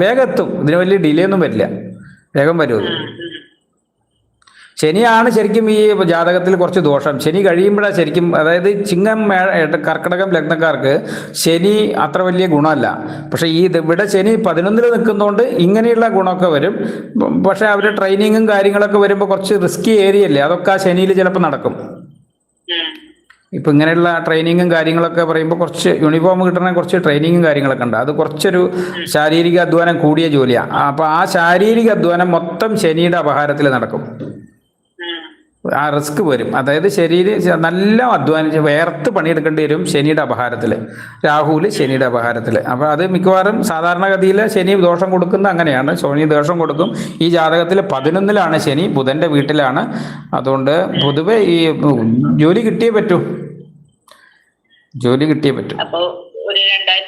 വേഗം എത്തും. ഇതിന് വലിയ ഡിലേ ഒന്നും വരില്ല, വേഗം വരും അത്. ശനിയാണ് ശരിക്കും ഈ ജാതകത്തിൽ കുറച്ച് ദോഷം. ശനി കഴിയുമ്പോഴാണ് ശരിക്കും, അതായത് ചിങ്ങം കർക്കിടകം ലഗ്നക്കാർക്ക് ശനി അത്ര വലിയ ഗുണമല്ല. പക്ഷേ ഇവിടെ ശനി 11 നിൽക്കുന്നതുകൊണ്ട് ഇങ്ങനെയുള്ള ഗുണമൊക്കെ വരും. പക്ഷേ അവർ ട്രെയിനിങ്ങും കാര്യങ്ങളൊക്കെ വരുമ്പോൾ കുറച്ച് റിസ്കി ഏരിയ അല്ലേ, അതൊക്കെ ആ ശനിയിൽ ചിലപ്പോൾ നടക്കും. ഇപ്പം ഇങ്ങനെയുള്ള ട്രെയിനിങ്ങും കാര്യങ്ങളൊക്കെ പറയുമ്പോൾ കുറച്ച് യൂണിഫോം കിട്ടണ കുറച്ച് ട്രെയിനിങ്ങും കാര്യങ്ങളൊക്കെ ഉണ്ട്. അത് കുറച്ചൊരു ശാരീരിക അധ്വാനം കൂടിയ ജോലിയാണ്. അപ്പോൾ ആ ശാരീരിക അധ്വാനം മൊത്തം ശനിയുടെ അപഹാരത്തിൽ നടക്കും. ആ റിസ്ക് വരും. അതായത് ശരീരം നല്ല അധ്വാനിച്ച് വേർത്ത് പണിയെടുക്കേണ്ടി വരും ശനിയുടെ അപഹാരത്തിൽ, രാഹുല് ശനിയുടെ അപഹാരത്തിൽ. അപ്പോൾ അത് മിക്കവാറും സാധാരണഗതിയിൽ ശനി ദോഷം കൊടുക്കുന്ന അങ്ങനെയാണ്. ശനി ദോഷം കൊടുക്കും. ഈ ജാതകത്തിൽ 11 ശനി, ബുധൻ്റെ വീട്ടിലാണ്. അതുകൊണ്ട് പൊതുവെ ഈ ജോലി കിട്ടിയേ പറ്റൂ. അപ്പൊ ഒരു 2023